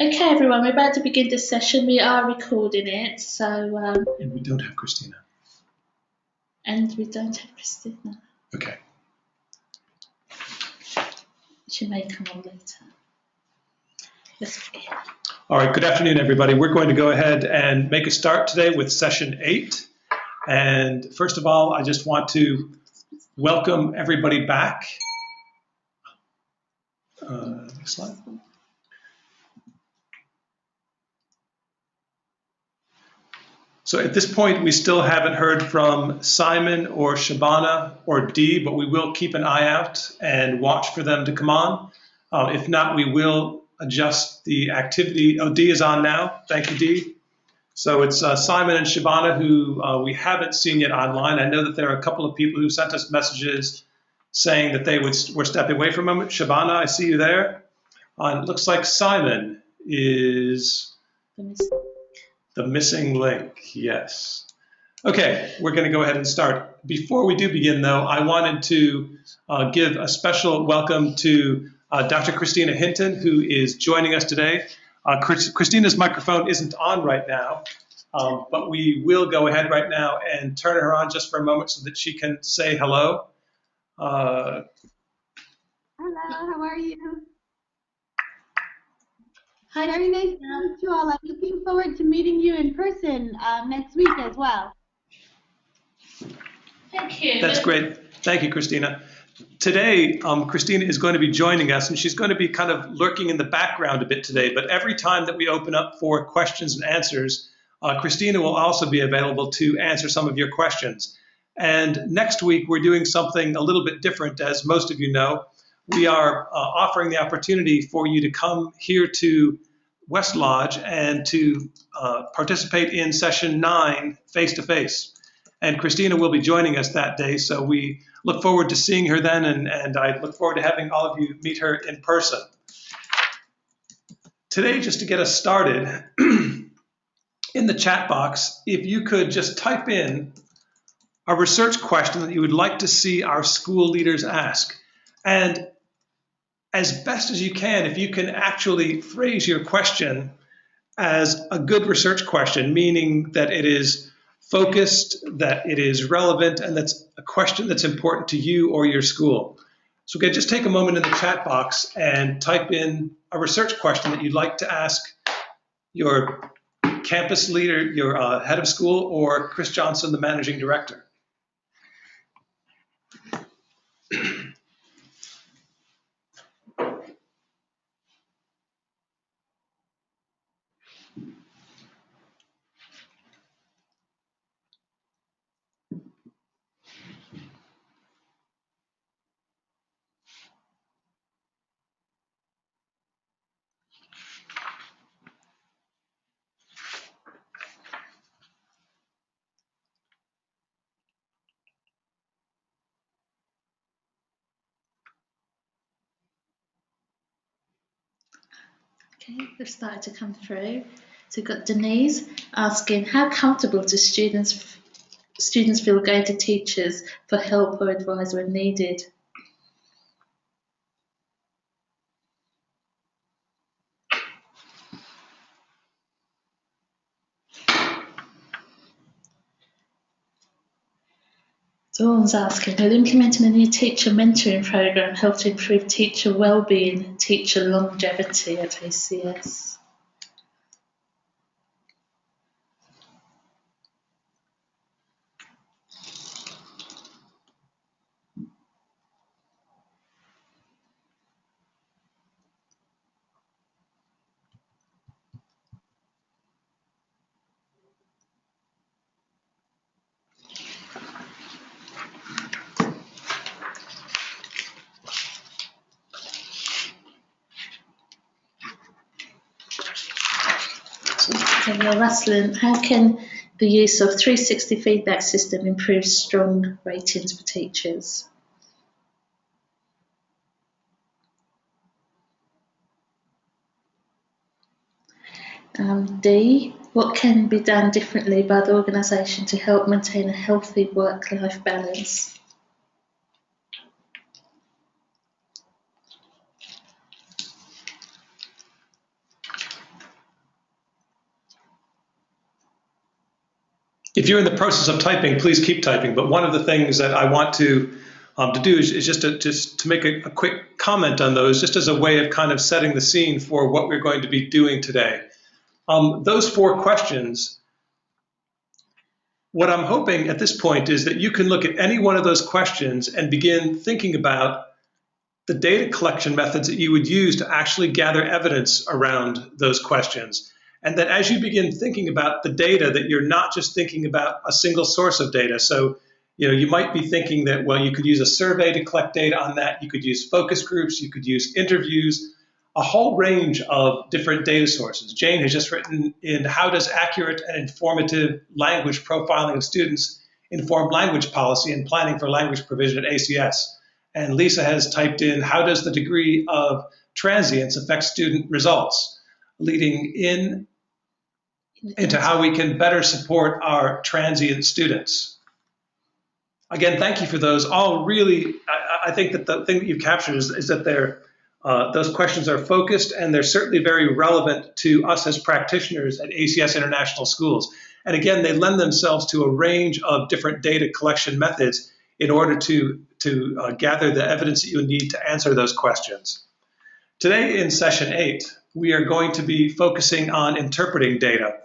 Okay, everyone, we're about to begin this session. We are recording it, And we don't have Christina. And we don't have Christina. Okay. She may come on later. Let's begin. All right, good afternoon, everybody. We're going to go ahead and make a start today with session 8. And first of all, I just want to welcome everybody back. Next slide. So at this point, we still haven't heard from Simon or Shabana or Dee, but we will keep an eye out and watch for them to come on. If not, we will adjust the activity. Oh, Dee is on now. Thank you, Dee. So it's Simon and Shabana who we haven't seen yet online. I know that there are a couple of people who sent us messages saying that they were stepping away for a moment. Shabana, I see you there. It looks like Simon is the missing link, yes. Okay, we're going to go ahead and start. Before we do begin, though, I wanted to give a special welcome to Dr. Christina Hinton, who is joining us today. Christina's microphone isn't on right now, but we will go ahead right now and turn her on just for a moment so that she can say hello. Hello, how are you? Hi. Very nice to meet you all. I'm looking forward to meeting you in person next week as well. Thank you. That's great. Thank you, Christina. Today, Christina is going to be joining us, and she's going to be kind of lurking in the background a bit today. But every time that we open up for questions and answers, Christina will also be available to answer some of your questions. And next week, we're doing something a little bit different, as most of you know. We are offering the opportunity for you to come here to West Lodge and to participate in session 9 face-to-face. And Christina will be joining us that day, so we look forward to seeing her then, and I look forward to having all of you meet her in person. Today, just to get us started, in the chat box, if you could just type in a research question that you would like to see our school leaders ask. And as best as you can, if you can actually phrase your question as a good research question, meaning that it is focused, that it is relevant, and that's a question that's important to you or your school. So again, just take a moment in the chat box and type in a research question that you'd like to ask your campus leader, your head of school, or Chris Johnson, the managing director. Okay, they've started to come through. So we've got Denise asking, how comfortable do students feel going to teachers for help or advice when needed? Dawn's asking, will implementing a new teacher mentoring program help to improve teacher wellbeing and teacher longevity at ACS? Danielle Ruslin, how can the use of 360 feedback system improve strong ratings for teachers? D, what can be done differently by the organisation to help maintain a healthy work-life balance? If you're in the process of typing, please keep typing. But one of the things that I want to do is just to make a quick comment on those, just as a way of kind of setting the scene for what we're going to be doing today. Those 4 questions, what I'm hoping at this point is that you can look at any one of those questions and begin thinking about the data collection methods that you would use to actually gather evidence around those questions. And that as you begin thinking about the data, that you're not just thinking about a single source of data. So, you might be thinking that, well, you could use a survey to collect data on that. You could use focus groups. You could use interviews, a whole range of different data sources. Jane has just written in how does accurate and informative language profiling of students inform language policy and planning for language provision at ACS. And Lisa has typed in how does the degree of transience affect student results, leading into how we can better support our transient students. Again, thank you for those. All really, I think that the thing that you've captured is that those questions are focused, and they're certainly very relevant to us as practitioners at ACS International Schools. And again, they lend themselves to a range of different data collection methods in order to gather the evidence that you need to answer those questions. Today in session 8, we are going to be focusing on interpreting data.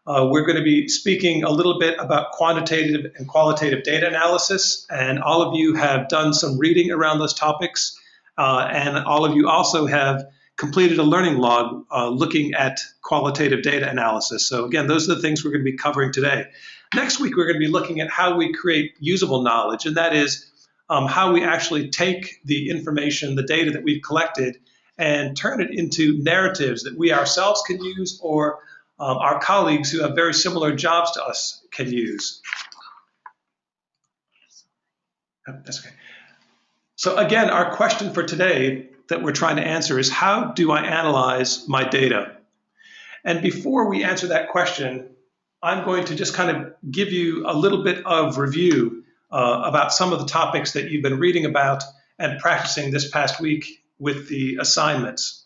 We're going to be speaking a little bit about quantitative and qualitative data analysis, and all of you have done some reading around those topics, and all of you also have completed a learning log looking at qualitative data analysis. So again, those are the things we're going to be covering today. Next week, we're going to be looking at how we create usable knowledge, and that is how we actually take the information, the data that we've collected, and turn it into narratives that we ourselves can use, or our colleagues who have very similar jobs to us can use. Oh, that's okay. So again, our question for today that we're trying to answer is, how do I analyze my data? And before we answer that question, I'm going to just kind of give you a little bit of review about some of the topics that you've been reading about and practicing this past week with the assignments.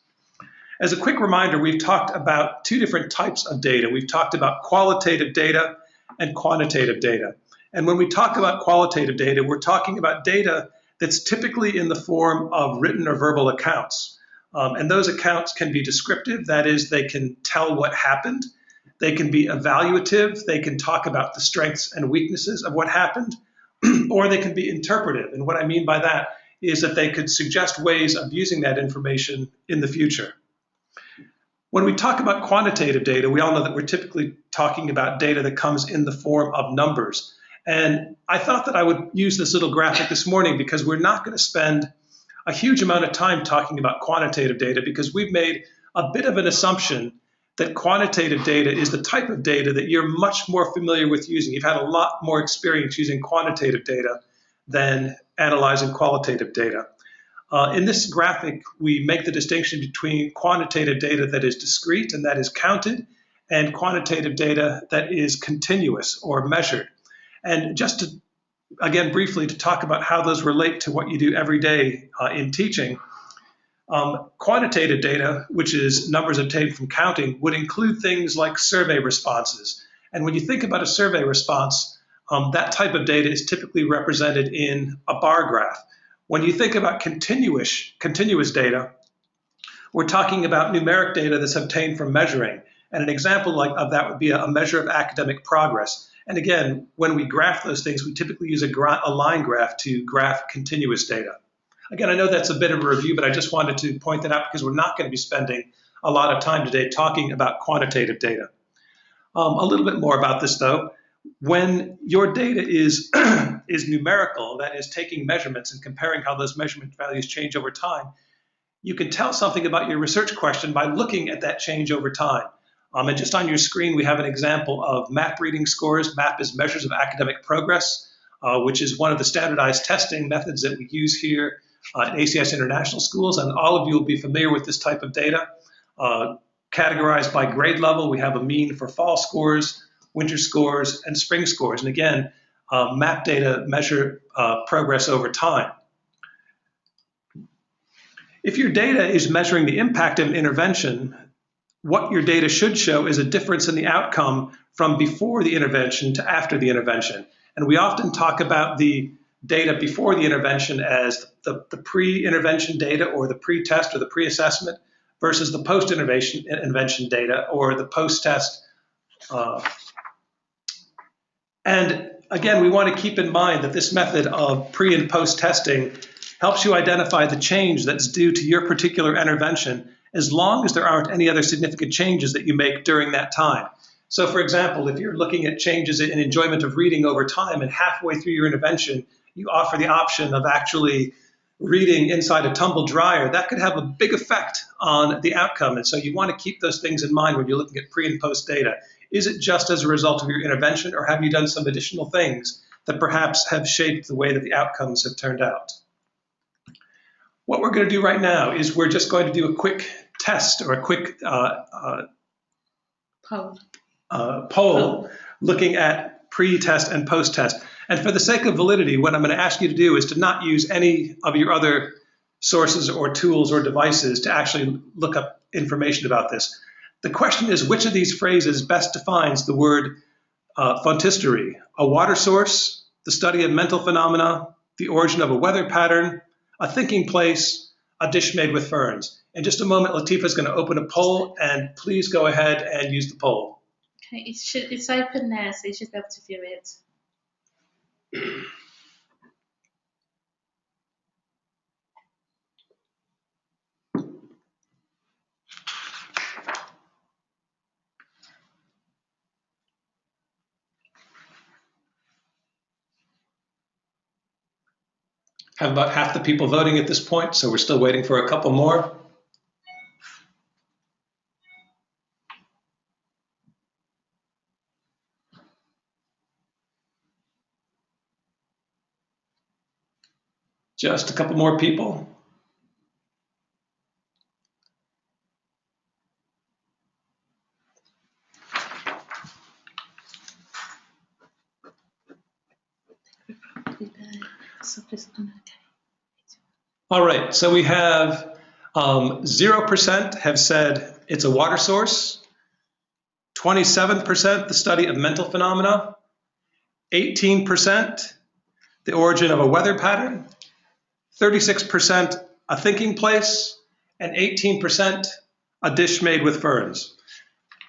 As a quick reminder, we've talked about 2 different types of data. We've talked about qualitative data and quantitative data. And when we talk about qualitative data, we're talking about data that's typically in the form of written or verbal accounts. And those accounts can be descriptive, that is, they can tell what happened. They can be evaluative, they can talk about the strengths and weaknesses of what happened, or they can be interpretive. And what I mean by that is that they could suggest ways of using that information in the future. When we talk about quantitative data, we all know that we're typically talking about data that comes in the form of numbers. And I thought that I would use this little graphic this morning because we're not going to spend a huge amount of time talking about quantitative data, because we've made a bit of an assumption that quantitative data is the type of data that you're much more familiar with using. You've had a lot more experience using quantitative data than analyzing qualitative data. In this graphic, we make the distinction between quantitative data that is discrete and that is counted, and quantitative data that is continuous or measured. And just to, again, briefly to talk about how those relate to what you do every day in teaching, quantitative data, which is numbers obtained from counting, would include things like survey responses. And when you think about a survey response, that type of data is typically represented in a bar graph. When you think about continuous data, we're talking about numeric data that's obtained from measuring. And an example of that would be a measure of academic progress. And again, when we graph those things, we typically use a line graph to graph continuous data. Again, I know that's a bit of a review, but I just wanted to point that out because we're not going to be spending a lot of time today talking about quantitative data. A little bit more about this, though. When your data is numerical, that is taking measurements and comparing how those measurement values change over time, you can tell something about your research question by looking at that change over time. And just on your screen, we have an example of MAP reading scores. MAP is measures of academic progress, which is one of the standardized testing methods that we use here at ACS International Schools. And all of you will be familiar with this type of data. Categorized by grade level, we have a mean for fall scores, winter scores, and spring scores. And again, MAP data measure progress over time. If your data is measuring the impact of an intervention, what your data should show is a difference in the outcome from before the intervention to after the intervention. And we often talk about the data before the intervention as the pre-intervention data or the pre-test or the pre-assessment versus the post-intervention data or the post-test. And again, we want to keep in mind that this method of pre and post testing helps you identify the change that's due to your particular intervention, as long as there aren't any other significant changes that you make during that time. So for example, if you're looking at changes in enjoyment of reading over time and halfway through your intervention, you offer the option of actually reading inside a tumble dryer, that could have a big effect on the outcome. And so you want to keep those things in mind when you're looking at pre and post data. Is it just as a result of your intervention, or have you done some additional things that perhaps have shaped the way that the outcomes have turned out? What we're going to do right now is we're just going to do a quick test or a quick poll looking at pre-test and post-test. And for the sake of validity, what I'm going to ask you to do is to not use any of your other sources or tools or devices to actually look up information about this. The question is, which of these phrases best defines the word frontistery? A water source, the study of mental phenomena, the origin of a weather pattern, a thinking place, a dish made with ferns. In just a moment, Latifa is going to open a poll, and please go ahead and use the poll. Okay, it's open now, so you should be able to view it. Have about half the people voting at this point, so we're still waiting for a couple more. Just a couple more people. All right, so we have 0% have said it's a water source, 27% the study of mental phenomena, 18% the origin of a weather pattern, 36% a thinking place, and 18% a dish made with ferns.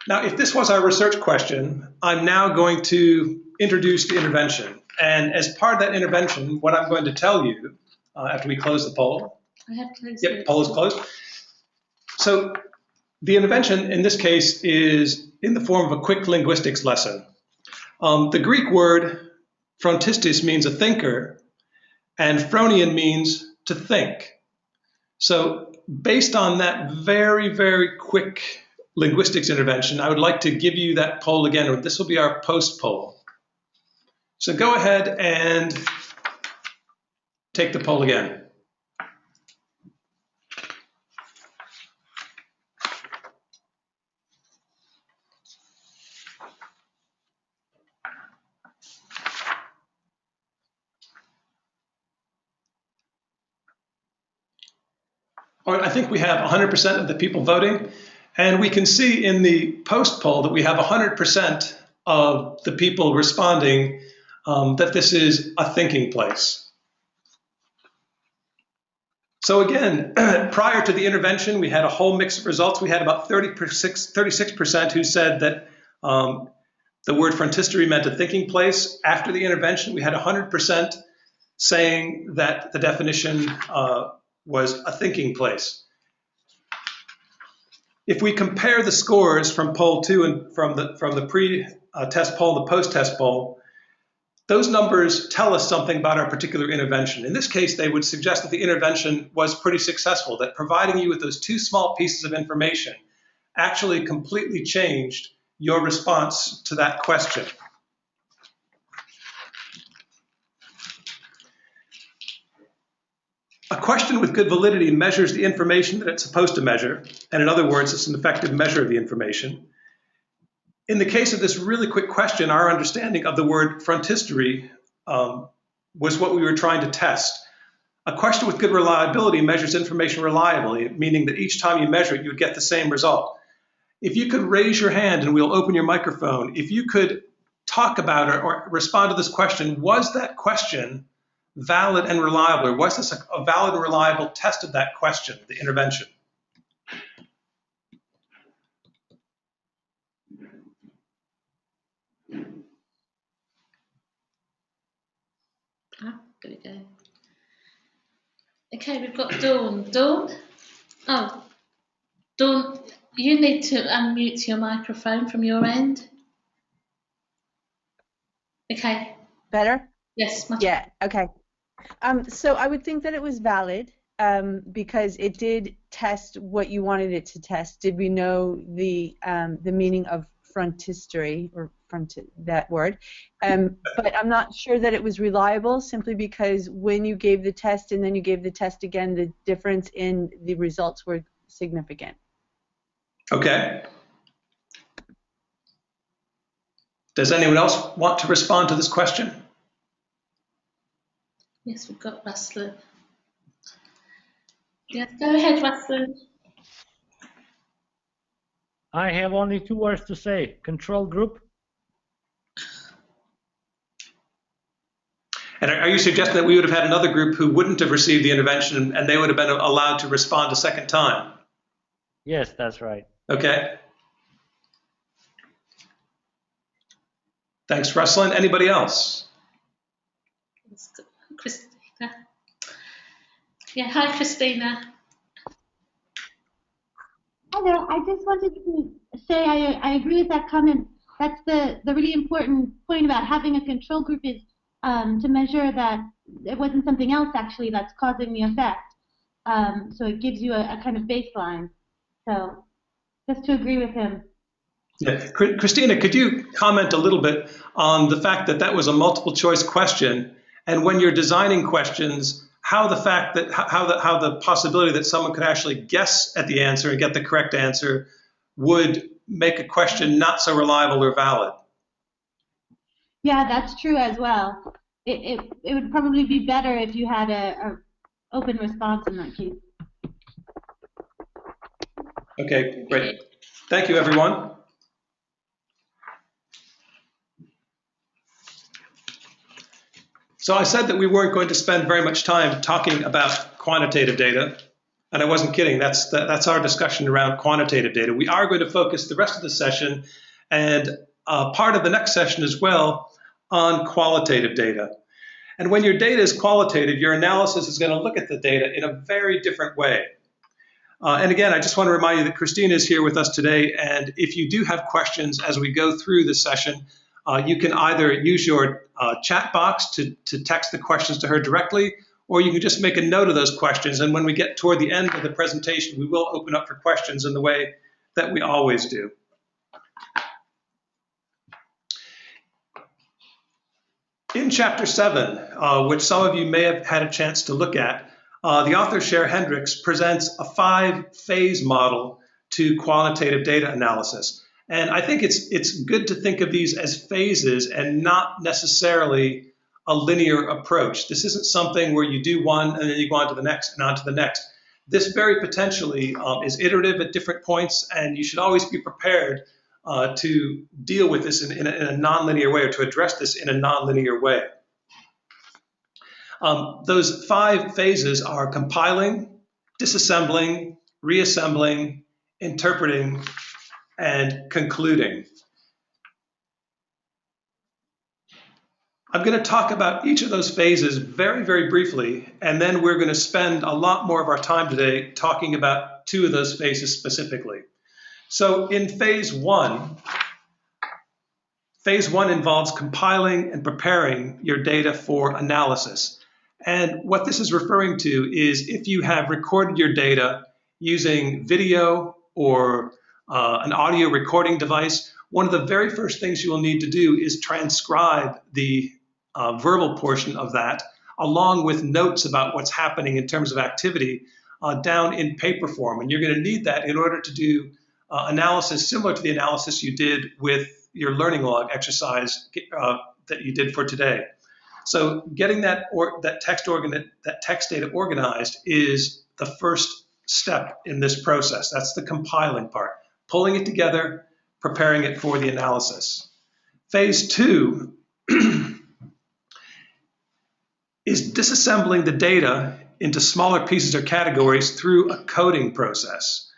Now, if this was our research question, I'm now going to introduce the intervention. And as part of that intervention, what I'm going to tell you, after we close the poll. I have closed Yep, it. poll is closed. So the intervention in this case is in the form of a quick linguistics lesson. The Greek word frontistis means a thinker, and phronion means to think. So based on that very, very quick linguistics intervention, I would like to give you that poll again, or this will be our post poll. So go ahead and take the poll again. All right, I think we have 100% of the people voting, and we can see in the post poll that we have 100% of the people responding that this is a thinking place. So again, prior to the intervention, we had a whole mix of results. We had about 36% who said that the word frontistery meant a thinking place. After the intervention, we had 100% saying that the definition was a thinking place. If we compare the scores from poll 2 and from the pre-test poll and the post-test poll, those numbers tell us something about our particular intervention. In this case, they would suggest that the intervention was pretty successful, that providing you with those two small pieces of information actually completely changed your response to that question. A question with good validity measures the information that it's supposed to measure, and in other words, it's an effective measure of the information. In the case of this really quick question, our understanding of the word frontistery was what we were trying to test. A question with good reliability measures information reliably, meaning that each time you measure it, you would get the same result. if you could raise your hand and we'll open your microphone, if you could talk about it or respond to this question, was that question valid and reliable, or was this a valid and reliable test of that question, the intervention? Ah, there we go. Okay, we've got Dawn. Dawn? Oh, Dawn, you need to unmute your microphone from your end. Okay. Better? Yes, much Yeah, okay. So I would think that it was valid because it did test what you wanted it to test. Did we know the meaning of frontistery, or that word? But I'm not sure that it was reliable, simply because when you gave the test and then you gave the test again, the difference in the results were significant. Okay. Does anyone else want to respond to this question? Yes, we've got Ruslan. Yes, go ahead, Ruslan. I have only 2 words to say: control group. And are you suggesting that we would have had another group who wouldn't have received the intervention and they would have been allowed to respond a second time? Yes, that's right. Okay. Thanks, Ruslan. Anybody else? Christina. Yeah, hi, Christina. Hi there. I just wanted to say I agree with that comment. That's the really important point about having a control group, is to measure that it wasn't something else actually that's causing the effect. So it gives you a kind of baseline. So just to agree with him. Yeah. Christina, could you comment a little bit on the fact that that was a multiple choice question, and when you're designing questions, how the fact that how the possibility that someone could actually guess at the answer and get the correct answer would make a question not so reliable or valid? Yeah, that's true as well. It would probably be better if you had a open response in that case. Okay, great. Thank you, everyone. So I said that we weren't going to spend very much time talking about quantitative data, and I wasn't kidding. That's our discussion around quantitative data. We are going to focus the rest of the session and part of the next session as well on qualitative data. And when your data is qualitative, your analysis is going to look at the data in a very different way. And again, I just want to remind you that Christina is here with us today, and if you do have questions as we go through this session, you can either use your chat box to text the questions to her directly, or you can just make a note of those questions, and when we get toward the end of the presentation, we will open up for questions in the way that we always do. In Chapter 7, which some of you may have had a chance to look at, the author Cher Hendricks presents a 5-phase model to quantitative data analysis. And I think it's good to think of these as phases and not necessarily a linear approach. This isn't something where you do one and then you go on to the next and on to the next. This very potentially is iterative at different points, and you should always be prepared to deal with this in a nonlinear way, or to address this in a nonlinear way. Those 5 phases are compiling, disassembling, reassembling, interpreting, and concluding. I'm going to talk about each of those phases very, very briefly, and then we're going to spend a lot more of our time today talking about 2 of those phases specifically. So in phase 1 involves compiling and preparing your data for analysis. And what this is referring to is if you have recorded your data using video or an audio recording device, one of the very first things you will need to do is transcribe the verbal portion of that, along with notes about what's happening in terms of activity down in paper form. And you're going to need that in order to do analysis similar to the analysis you did with your learning log exercise that you did for today. So getting that text data organized is the first step in this process. That's the compiling part. pulling it together, preparing it for the analysis. Phase 2 is disassembling the data into smaller pieces or categories through a coding process.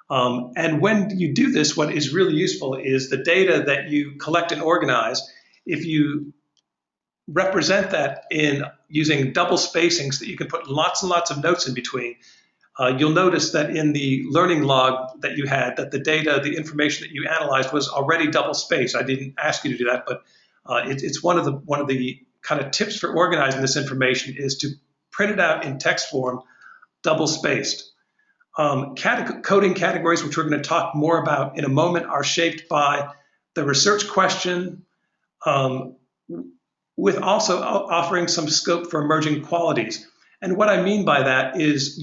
And when you do this, what is really useful is the data that you collect and organize. If you represent that in using double spacing so that you can put lots and lots of notes in between, you'll notice that in the learning log that you had, that the data, the information that you analyzed was already double spaced. I didn't ask you to do that, but it's one of the kind of tips for organizing this information is to print it out in text form, double spaced. Coding categories, which we're going to talk more about in a moment, are shaped by the research question, with also offering some scope for emerging qualities. And what I mean by that is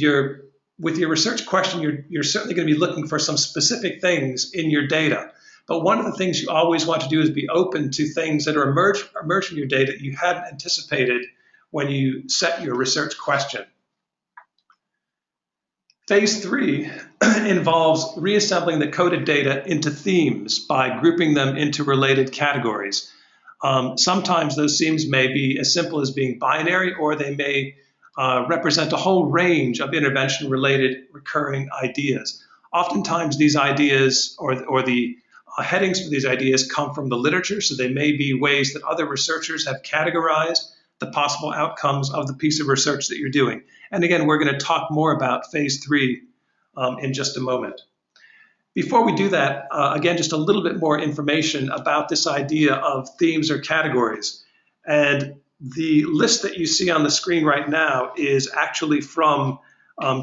with your research question, you're certainly going to be looking for some specific things in your data. But one of the things you always want to do is be open to things that are emerging in your data that you hadn't anticipated when you set your research question. Phase 3 involves reassembling the coded data into themes by grouping them into related categories. Sometimes those themes may be as simple as being binary, or they may represent a whole range of intervention-related recurring ideas. Oftentimes these ideas or the headings for these ideas come from the literature, so they may be ways that other researchers have categorized the possible outcomes of the piece of research that you're doing. And again, we're going to talk more about phase 3 in just a moment. Before we do that, again, just a little bit more information about this idea of themes or categories. And the list that you see on the screen right now is actually from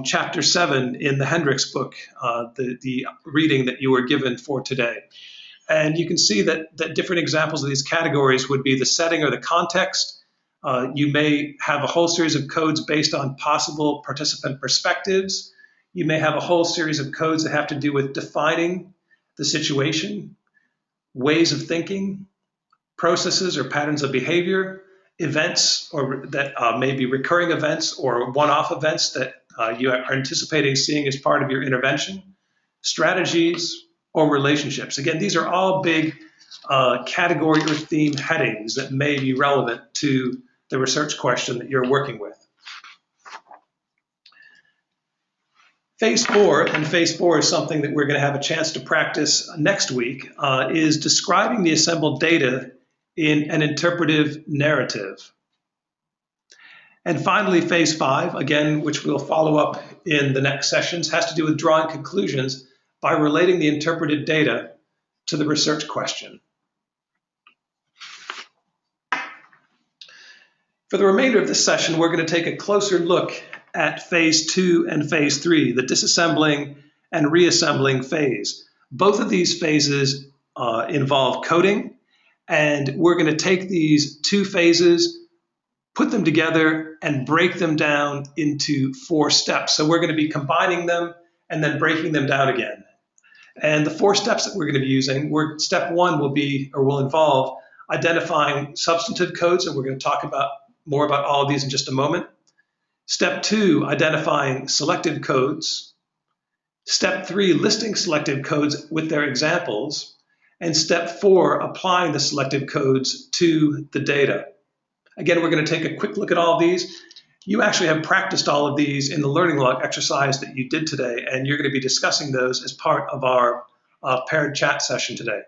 chapter 7 in the Hendricks book, the reading that you were given for today. And you can see that different examples of these categories would be the setting or the context. You may have a whole series of codes based on possible participant perspectives. You may have a whole series of codes that have to do with defining the situation, ways of thinking, processes or patterns of behavior, events or that may be recurring events or one-off events that you are anticipating seeing as part of your intervention, strategies, or relationships. Again, these are all big category or theme headings that may be relevant to the research question that you're working with. Phase 4, and phase 4 is something that we're going to have a chance to practice next week, is describing the assembled data in an interpretive narrative. And finally, phase 5, again, which we'll follow up in the next sessions, has to do with drawing conclusions by relating the interpreted data to the research question. For the remainder of this session, we're going to take a closer look at phase 2 and phase 3, the disassembling and reassembling phase. Both of these phases involve coding, and we're going to take these two phases, put them together, and break them down into 4 steps. So we're going to be combining them and then breaking them down again. And the 4 steps that we're going to be using, step 1 will involve identifying substantive codes, and we're going to talk more about all of these in just a moment. Step 2, identifying selected codes. Step 3, listing selected codes with their examples. And step 4, applying the selected codes to the data. Again, we're going to take a quick look at all of these. You actually have practiced all of these in the learning log exercise that you did today, and you're going to be discussing those as part of our paired chat session today.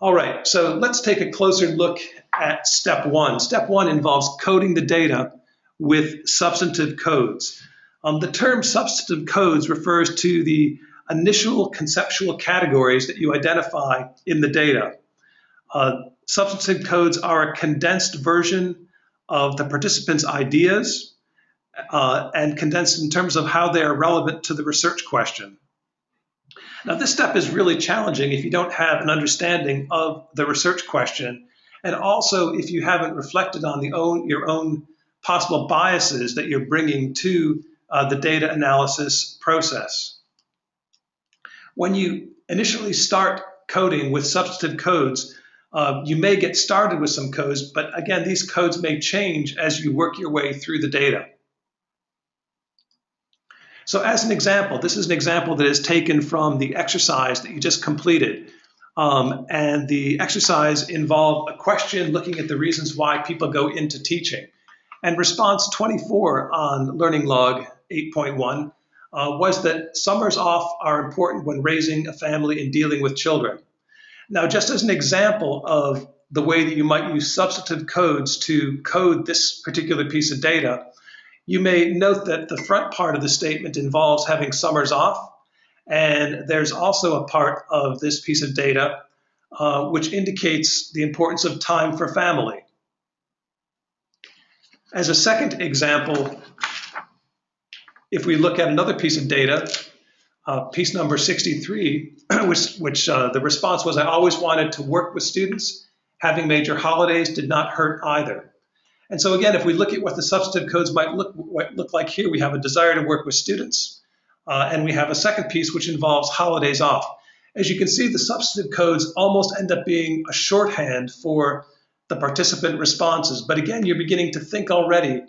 All right, so let's take a closer look at step 1. Step 1 involves coding the data with substantive codes. The term substantive codes refers to the initial conceptual categories that you identify in the data. Substantive codes are a condensed version of the participants' ideas and condensed in terms of how they are relevant to the research question. Now, this step is really challenging if you don't have an understanding of the research question, and also if you haven't reflected on your own possible biases that you're bringing to the data analysis process. When you initially start coding with substantive codes, you may get started with some codes, but again, these codes may change as you work your way through the data. So as an example, this is an example that is taken from the exercise that you just completed. And the exercise involved a question looking at the reasons why people go into teaching. And response 24 on Learning Log 8.1 was that summers off are important when raising a family and dealing with children. Now, just as an example of the way that you might use substantive codes to code this particular piece of data, you may note that the front part of the statement involves having summers off, and there's also a part of this piece of data which indicates the importance of time for family. As a second example, if we look at another piece of data, piece number 63, which the response was, I always wanted to work with students. Having major holidays did not hurt either. And so again, if we look at what the substantive codes might look like here, we have a desire to work with students, and we have a second piece which involves holidays off. As you can see, the substantive codes almost end up being a shorthand for the participant responses. But again, you're beginning to think already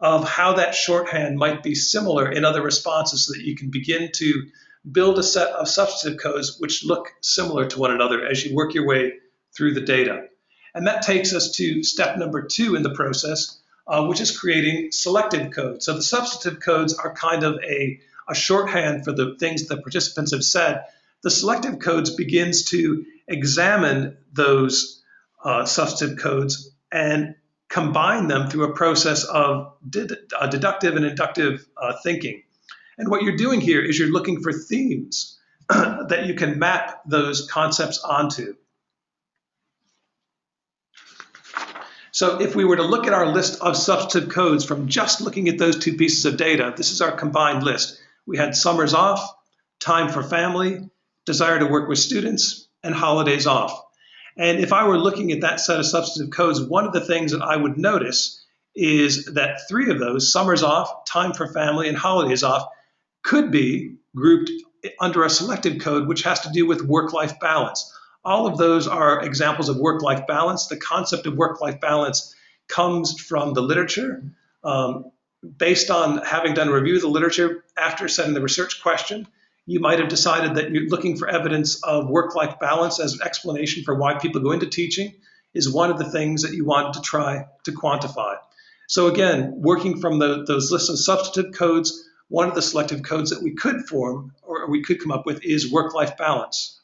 of how that shorthand might be similar in other responses so that you can begin to build a set of substantive codes which look similar to one another as you work your way through the data. And that takes us to step number 2 in the process, which is creating selective codes. So the substantive codes are kind of a shorthand for the things the participants have said. The selective codes begins to examine those substantive codes and combine them through a process of deductive and inductive thinking. And what you're doing here is you're looking for themes that you can map those concepts onto. So if we were to look at our list of substantive codes from just looking at those 2 pieces of data, this is our combined list. We had summers off, time for family, desire to work with students, and holidays off. And if I were looking at that set of substantive codes, one of the things that I would notice is that 3 of those, summers off, time for family, and holidays off, could be grouped under a selective code which has to do with work-life balance. All of those are examples of work-life balance. The concept of work-life balance comes from the literature. Based on having done a review of the literature after setting the research question, you might have decided that you're looking for evidence of work-life balance as an explanation for why people go into teaching is one of the things that you wanted to try to quantify. So again, working from those lists of substantive codes, one of the selective codes that we could form or we could come up with is work-life balance.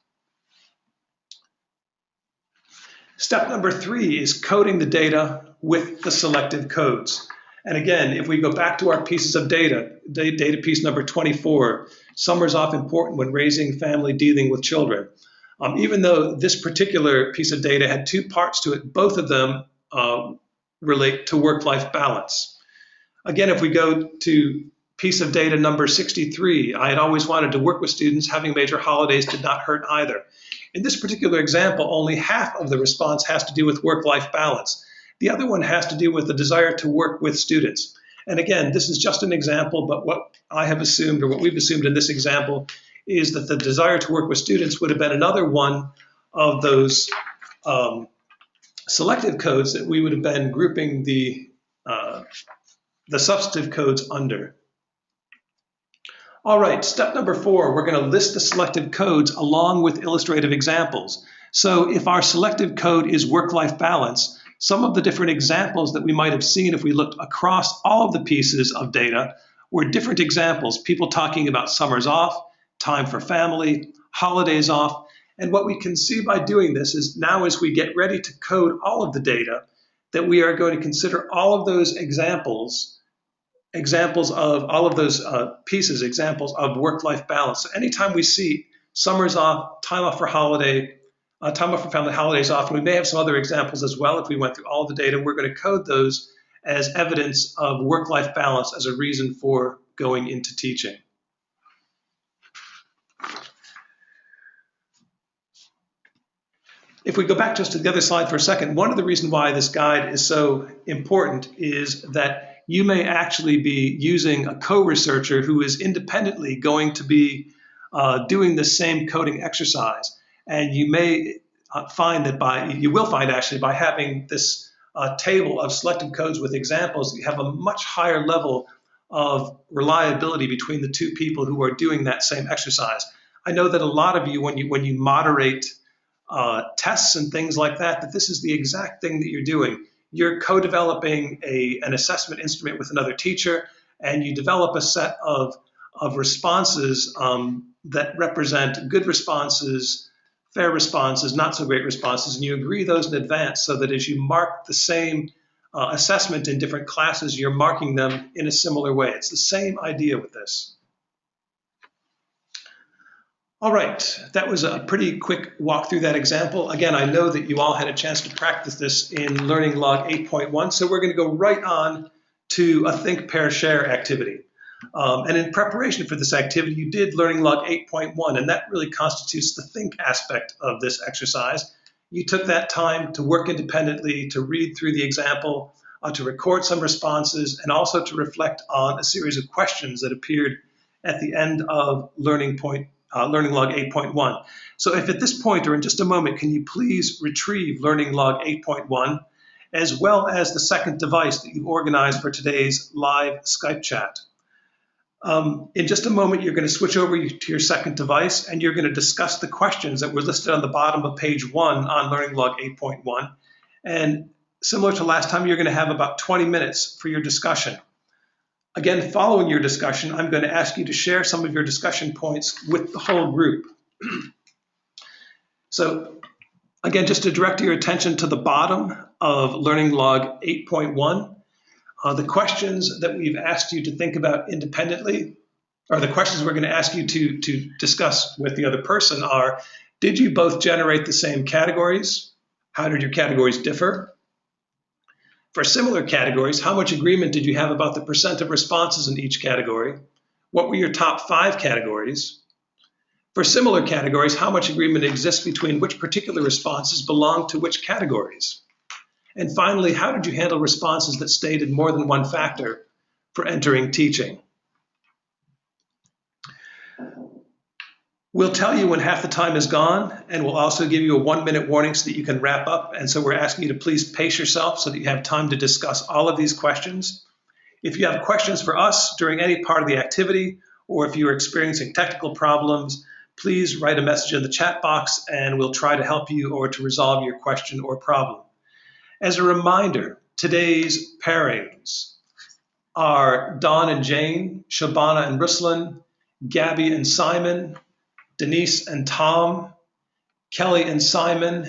Step number 3 is coding the data with the selective codes. And again, if we go back to our pieces of data piece number 24, summers off important when raising family, dealing with children. Even though this particular piece of data had 2 parts to it, both of them relate to work-life balance. Again, if we go to piece of data number 63, I had always wanted to work with students. Having major holidays did not hurt either. In this particular example, only half of the response has to do with work-life balance. The other one has to do with the desire to work with students. And again, this is just an example, but what I have assumed, or what we've assumed in this example, is that the desire to work with students would have been another one of those selective codes that we would have been grouping the substantive codes under. All right, step number 4, we're going to list the selective codes along with illustrative examples. So if our selective code is work-life balance, some of the different examples that we might have seen if we looked across all of the pieces of data were different examples, people talking about summers off, time for family, holidays off. And what we can see by doing this is now as we get ready to code all of the data, that we are going to consider all of those examples of all of those pieces, examples of work-life balance. So anytime we see summers off, time off for holiday, time off for family, holidays off, and we may have some other examples as well if we went through all the data, we're going to code those as evidence of work-life balance as a reason for going into teaching. If we go back just to the other slide for a second, one of the reasons why this guide is so important is that you may actually be using a co-researcher who is independently going to be doing the same coding exercise. And you may find that you will find actually by having this table of selected codes with examples, you have a much higher level of reliability between the two people who are doing that same exercise. I know that a lot of you, when you moderate tests and things like that, that this is the exact thing that you're doing. You're co-developing an assessment instrument with another teacher, and you develop a set of responses that represent good responses, fair responses, not so great responses, and you agree those in advance so that as you mark the same assessment in different classes, you're marking them in a similar way. It's the same idea with this. All right, that was a pretty quick walk through that example. Again, I know that you all had a chance to practice this in Learning Log 8.1, so we're going to go right on to a Think, Pair, Share activity. And in preparation for this activity, you did Learning Log 8.1, and that really constitutes the think aspect of this exercise. You took that time to work independently, to read through the example, to record some responses, and also to reflect on a series of questions that appeared at the end of Learning Log 8.1. So if at this point or in just a moment, can you please retrieve Learning Log 8.1, as well as the second device that you've organized for today's live Skype chat. In just a moment, you're going to switch over to your second device, and you're going to discuss the questions that were listed on the bottom of page 1 on Learning Log 8.1. And similar to last time, you're going to have about 20 minutes for your discussion. Again, following your discussion, I'm going to ask you to share some of your discussion points with the whole group. So again, just to direct your attention to the bottom of Learning Log 8.1, the questions that we've asked you to think about independently, or the questions we're going to ask you to discuss with the other person are, did you both generate the same categories? How did your categories differ? For similar categories, how much agreement did you have about the percent of responses in each category? What were your top 5 categories? For similar categories, how much agreement exists between which particular responses belong to which categories? And finally, how did you handle responses that stated more than one factor for entering teaching? We'll tell you when half the time is gone, and we'll also give you a 1-minute warning so that you can wrap up. And so we're asking you to please pace yourself so that you have time to discuss all of these questions. If you have questions for us during any part of the activity, or if you are experiencing technical problems, please write a message in the chat box and we'll try to help you or to resolve your question or problem. As a reminder, today's pairings are Dawn and Jane, Shabana and Ruslan, Gabby and Simon, Denise and Tom, Kelly and Simon,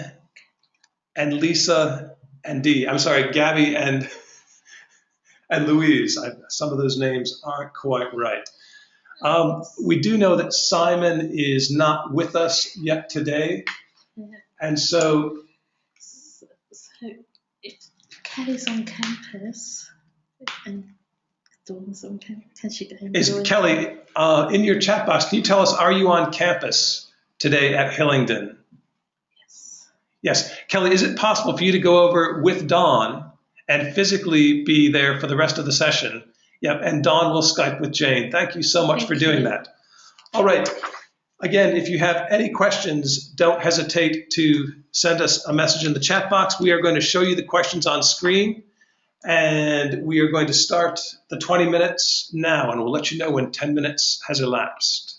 and Lisa and Dee. I'm sorry, Gabby and Louise. Some of those names aren't quite right. We do know that Simon is not with us yet today. And so if Kelly's on campus and Dawn's on campus, can she go and join? Kelly, in your chat box, can you tell us, are you on campus today at Hillingdon? Yes. Yes. Kelly, is it possible for you to go over with Dawn and physically be there for the rest of the session? Yep, and Dawn will Skype with Jane. Thank you so much for doing that. All right. Again, if you have any questions, don't hesitate to send us a message in the chat box. We are going to show you the questions on screen, and we are going to start the 20 minutes now, and we'll let you know when 10 minutes has elapsed.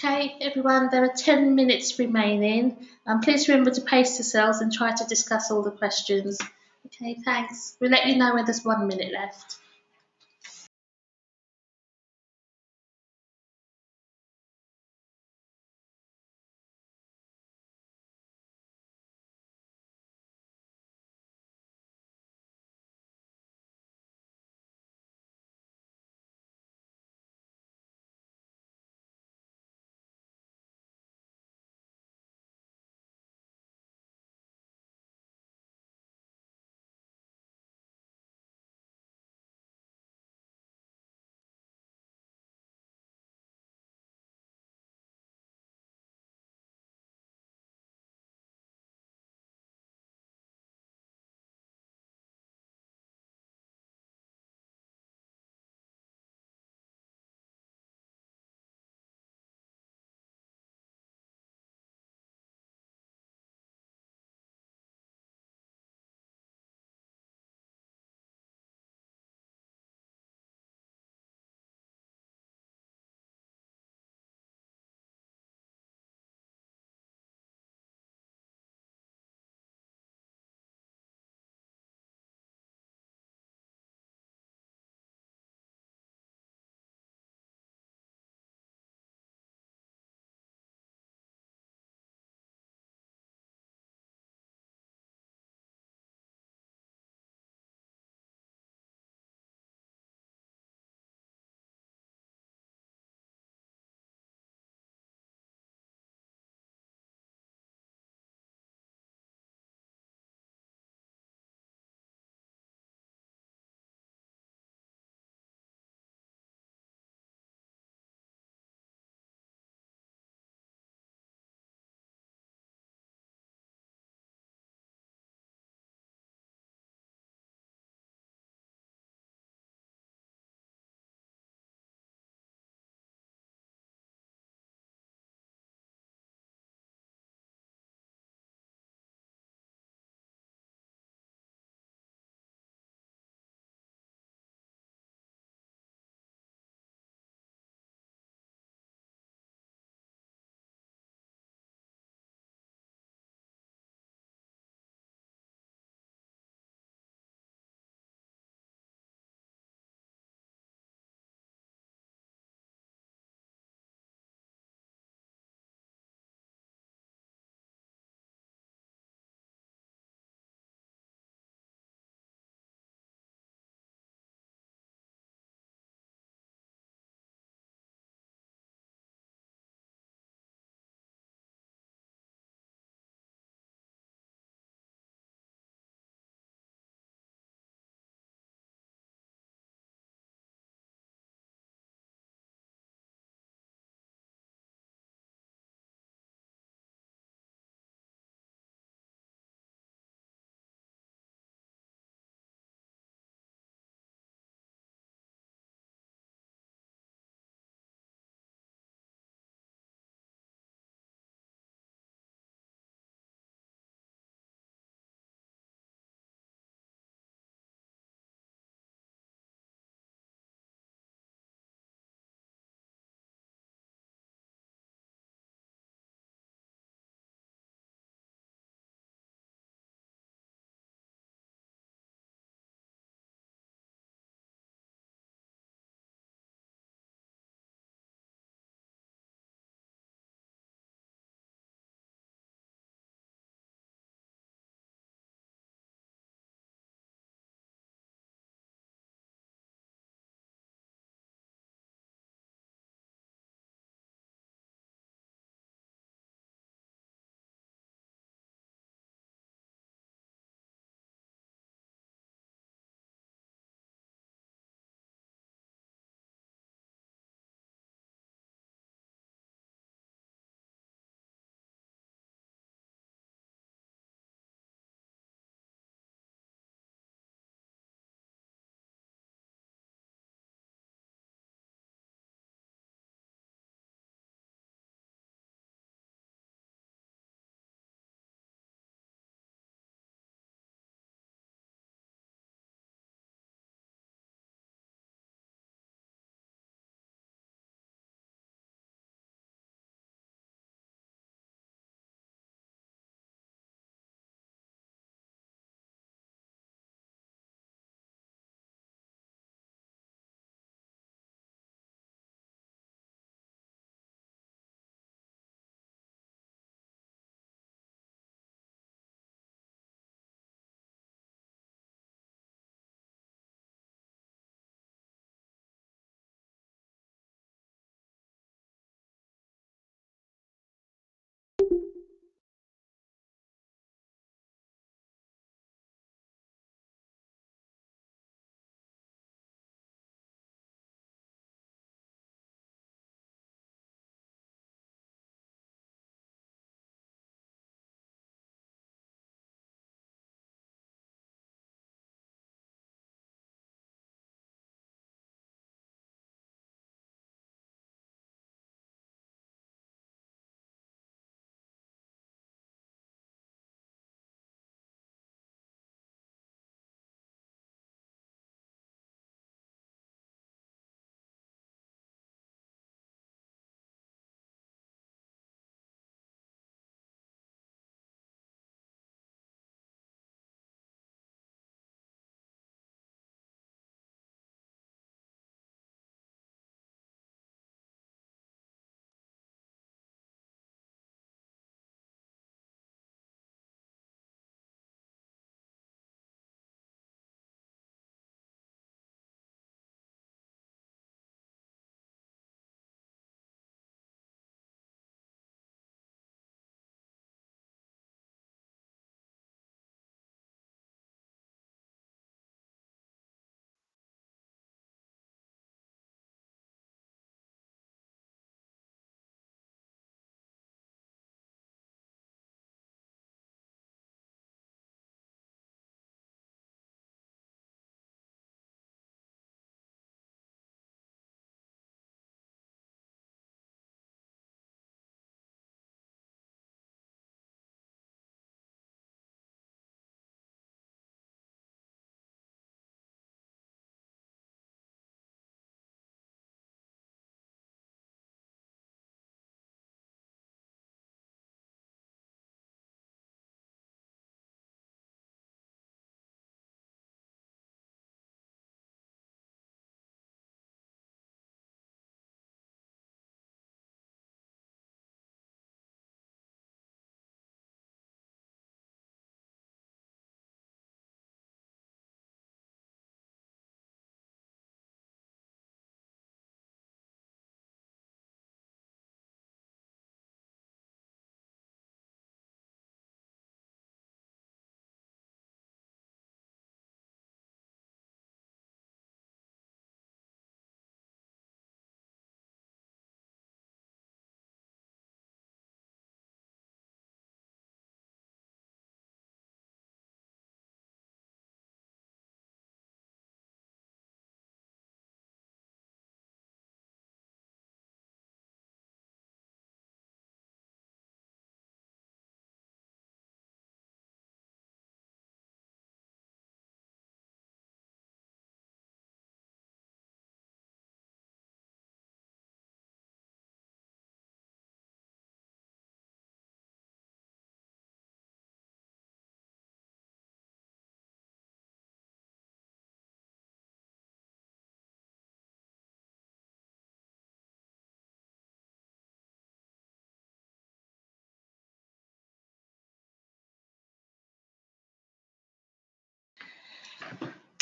Okay, everyone, there are 10 minutes remaining. Please remember to pace yourselves and try to discuss all the questions. Okay, thanks. We'll let you know when there's 1 minute left.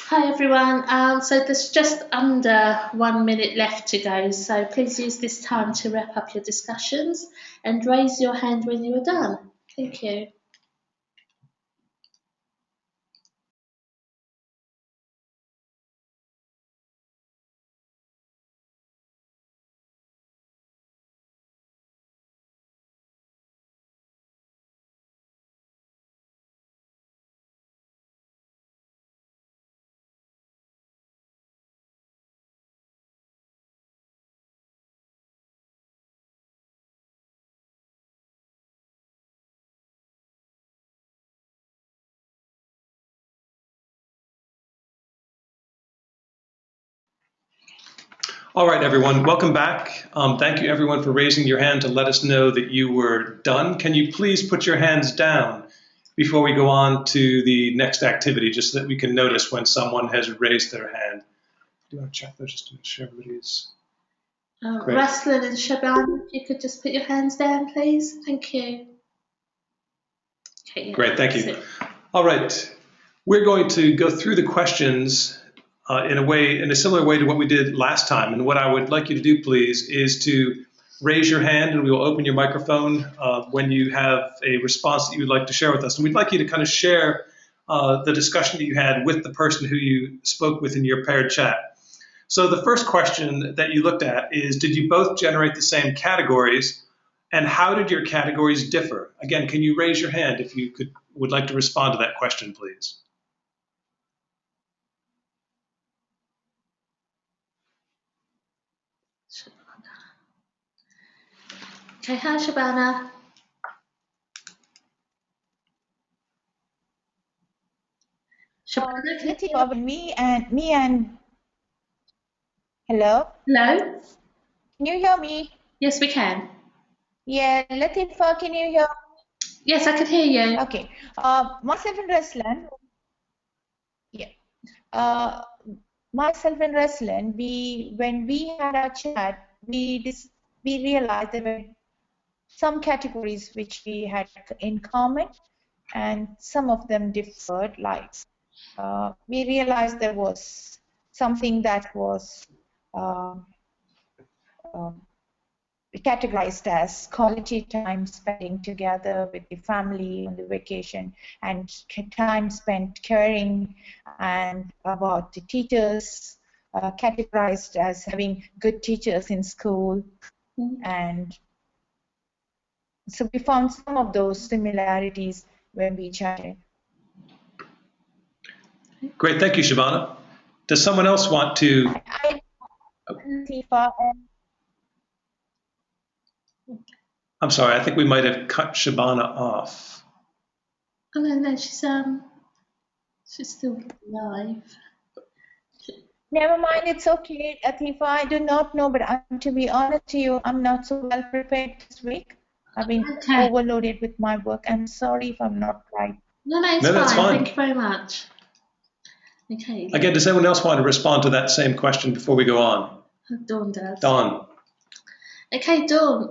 Hi everyone. So there's just under 1 minute left to go. So please use this time to wrap up your discussions and raise your hand when you are done. Thank you. All right, everyone, welcome back. Thank you, everyone, for raising your hand to let us know that you were done. Can you please put your hands down before we go on to the next activity, just so that we can notice when someone has raised their hand? Do you want to check those just to make sure everybody's great? Ruslan and Shaban, if you could just put your hands down, please. Thank you. Okay, yeah, Great, thank you. that's it. All right, we're going to go through the questions in a similar way to what we did last time. And what I would like you to do, please, is to raise your hand, and we will open your microphone when you have a response that you would like to share with us. And we'd like you to kind of share the discussion that you had with the person who you spoke with in your paired chat. So the first question that you looked at is, did you both generate the same categories, and how did your categories differ? Again, can you raise your hand if you would like to respond to that question, please? Okay, hi Shabana. Shabana, can you Let's about me and hello. Hello? Can you hear me? Yes, we can. Yeah, Latifa, can you hear? Yes, I can hear you. Okay. Myself and Ruslan. Yeah. Myself and Ruslan, when we had our chat, we realized there were some categories which we had in common, and some of them differed. Like we realized there was something that was categorized as quality time spending together with the family on the vacation, and time spent caring, and about the teachers, categorized as having good teachers in school. And so we found some of those similarities when we chatted. Great, thank you, Shabana. Does someone else want to? I'm sorry, I think we might have cut Shabana off. Oh no, she's still live. Never mind, it's okay, Atifa. I do not know, but to be honest to you, I'm not so well prepared this week. I've been overloaded with my work. I'm sorry if I'm not right. No, it's fine. That's fine. Thank you very much. Okay. Again, does anyone else want to respond to that same question before we go on? Dawn does. Dawn. Okay, Dawn.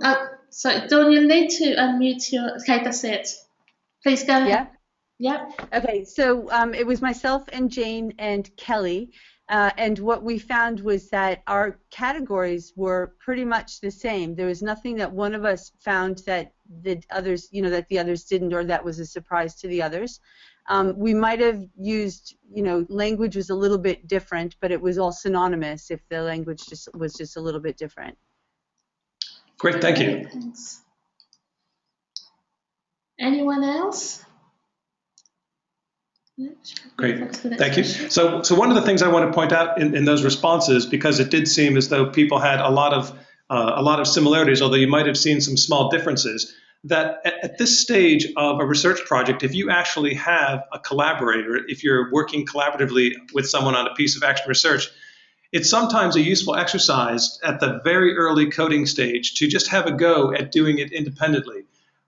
So Dawn, you'll need to unmute your. Okay, that's it. Please go ahead. Yeah. Yep. Okay, so it was myself and Jane and Kelly, and what we found was that our categories were pretty much the same. There was nothing that one of us found that the others, that the others didn't, or that was a surprise to the others. We might have used, language was a little bit different, but it was all synonymous if the language was just a little bit different. Great, thank you. Thanks. Anyone else? Great, thank you. So one of the things I want to point out in those responses, because it did seem as though people had a lot of similarities, although you might have seen some small differences, that at this stage of a research project, if you actually have a collaborator, if you're working collaboratively with someone on a piece of action research, it's sometimes a useful exercise at the very early coding stage to just have a go at doing it independently.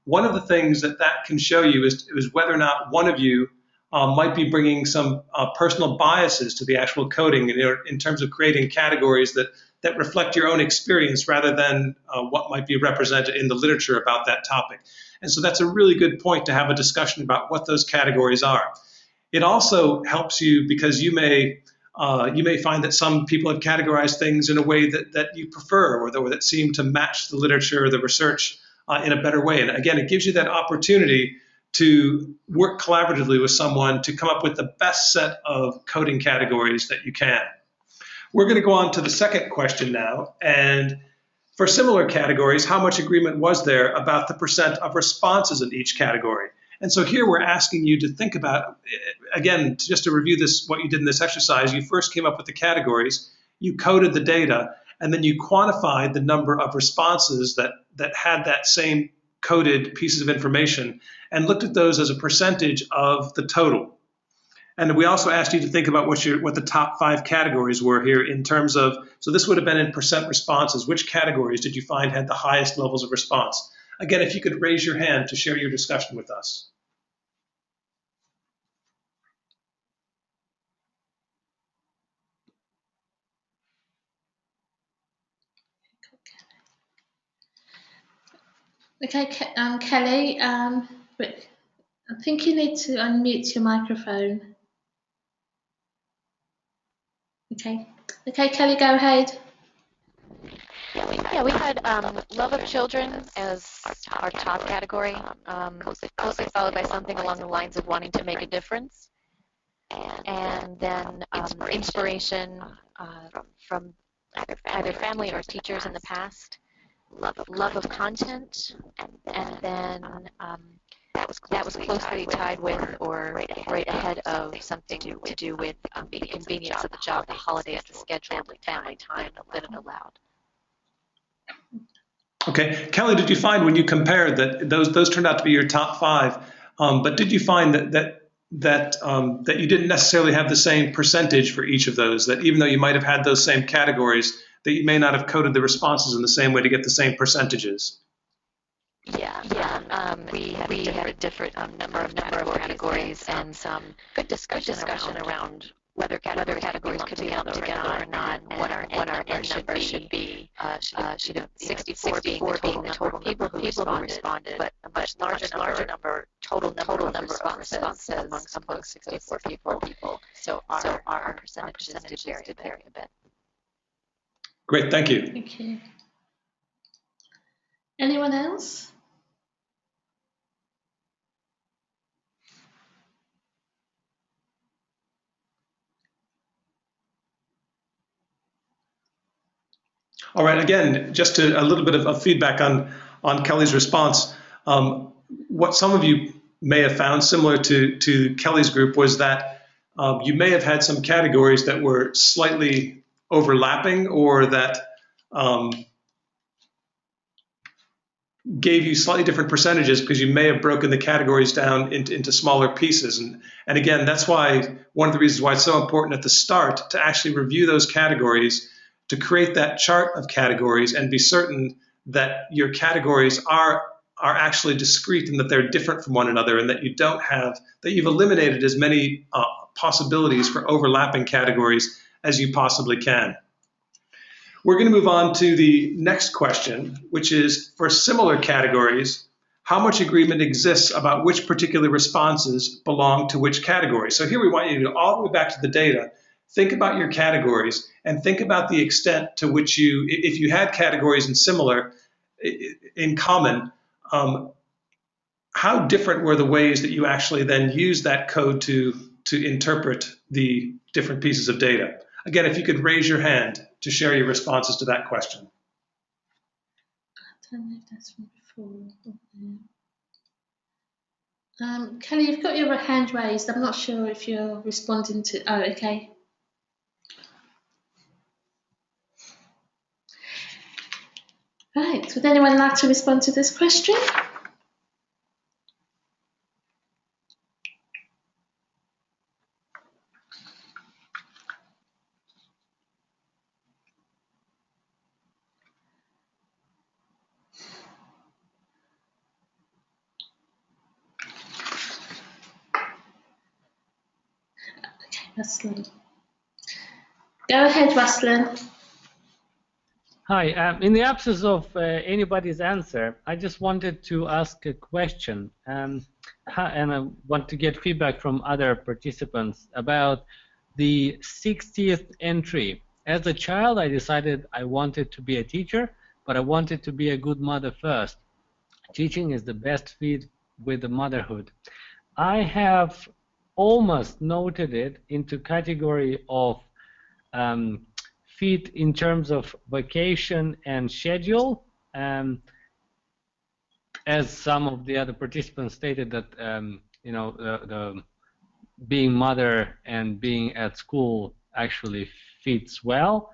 One of the things that can show you is whether or not one of you might be bringing some personal biases to the actual coding in terms of creating categories that reflect your own experience rather than what might be represented in the literature about that topic. And so that's a really good point to have a discussion about what those categories are. It also helps you because you may find that some people have categorized things in a way that you prefer or that seem to match the literature or the research in a better way. And again, it gives you that opportunity to work collaboratively with someone to come up with the best set of coding categories that you can. We're going to go on to the second question now. And for similar categories, how much agreement was there about the percent of responses in each category? And so here we're asking you to think about, again, just to review this, what you did in this exercise, you first came up with the categories, you coded the data, and then you quantified the number of responses that had that same coded pieces of information and looked at those as a percentage of the total. And we also asked you to think about what the top 5 categories were here in terms of, so this would have been in percent responses. Which categories did you find had the highest levels of response? Again, if you could raise your hand to share your discussion with us. Okay, Kelly, I think you need to unmute your microphone. Okay, Kelly, go ahead. Yeah, we had love of children as our top category, closely followed by something along the lines of wanting to make a difference, and then inspiration from either family or teachers in the past, love of content, and then that was closely tied with or right ahead of something to do with the convenience of the job, the holidays, the schedule, the family time that it allowed. Okay, Kelly, did you find when you compared that those turned out to be your top 5, but did you find that you didn't necessarily have the same percentage for each of those, that even though you might have had those same categories, that you may not have coded the responses in the same way to get the same percentages? Yeah. We had a different number of categories and some good discussion around whether categories could be lumped together or not, and what our end number should be. Should have 64 being the total people who responded, but a much larger number total number of responses amongst 64 people. So our percentages did vary a bit. Great, thank you. Thank you. Anyone else? All right, again, just a little bit of feedback on Kelly's response. What some of you may have found similar to Kelly's group was that you may have had some categories that were slightly overlapping or that gave you slightly different percentages because you may have broken the categories down into smaller pieces. And again, that's why one of the reasons why it's so important at the start to actually review those categories, to create that chart of categories and be certain that your categories are actually discrete and that they're different from one another, and that you've eliminated as many possibilities for overlapping categories as you possibly can. We're going to move on to the next question, which is, for similar categories, how much agreement exists about which particular responses belong to which category? So here we want you to go all the way back to the data, think about your categories, and think about the extent to which if you had categories in common, how different were the ways that you actually then use that code to interpret the different pieces of data? Again, if you could raise your hand to share your responses to that question. I don't know if that's from before. Kelly, you've got your hand raised. I'm not sure if you're responding to. Oh, okay. Right. Would anyone like to respond to this question? Okay, Ruslan. Go ahead, Ruslan. Hi. In the absence of anybody's answer, I just wanted to ask a question, and I want to get feedback from other participants about the 60th entry. As a child, I decided I wanted to be a teacher, but I wanted to be a good mother first. Teaching is the best fit with the motherhood. I have almost noted it into category of fit in terms of vacation and schedule, as some of the other participants stated that you know, the being mother and being at school actually fits well,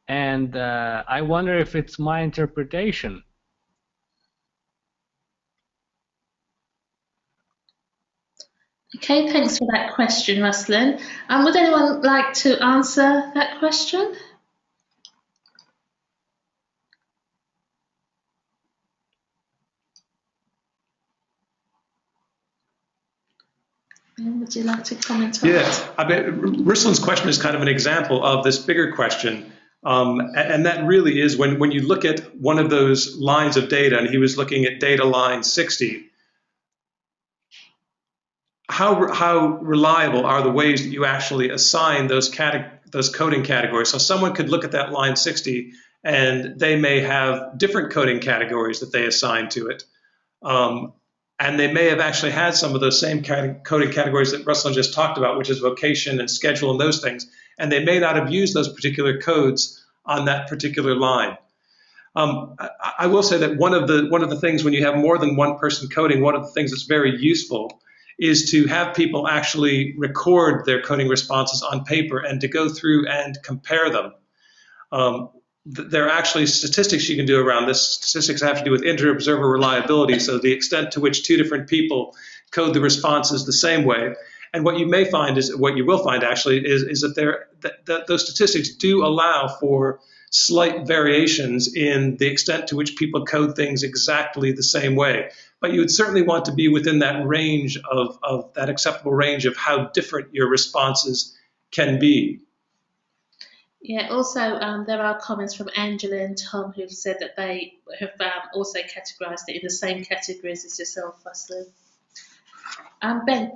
and I wonder if it's my interpretation. Okay, thanks for that question, Ruslan. Would anyone like to answer that question? Would you like to comment on Yeah, that? I mean, Ruslan's question is kind of an example of this bigger question. And that really is when you look at one of those lines of data, and he was looking at data line 60, how reliable are the ways that you actually assign those coding categories? So someone could look at that line 60 and they may have different coding categories that they assign to it. And they may have actually had some of those same coding categories that Ruslan just talked about, which is vocation and schedule and those things. And they may not have used those particular codes on that particular line. I will say that one of the things when you have more than one person coding, one of the things that's very useful is to have people actually record their coding responses on paper and to go through and compare them. There are actually statistics you can do around this. Statistics have to do with inter-observer reliability, so the extent to which two different people code the responses the same way. And what you may find is, what you will find actually, is that those statistics do allow for slight variations in the extent to which people code things exactly the same way. But you would certainly want to be within that range of that acceptable range of how different your responses can be. Yeah, also there are comments from Angela and Tom who've said that they have also categorised it in the same categories as yourself, Ruslan. Ben,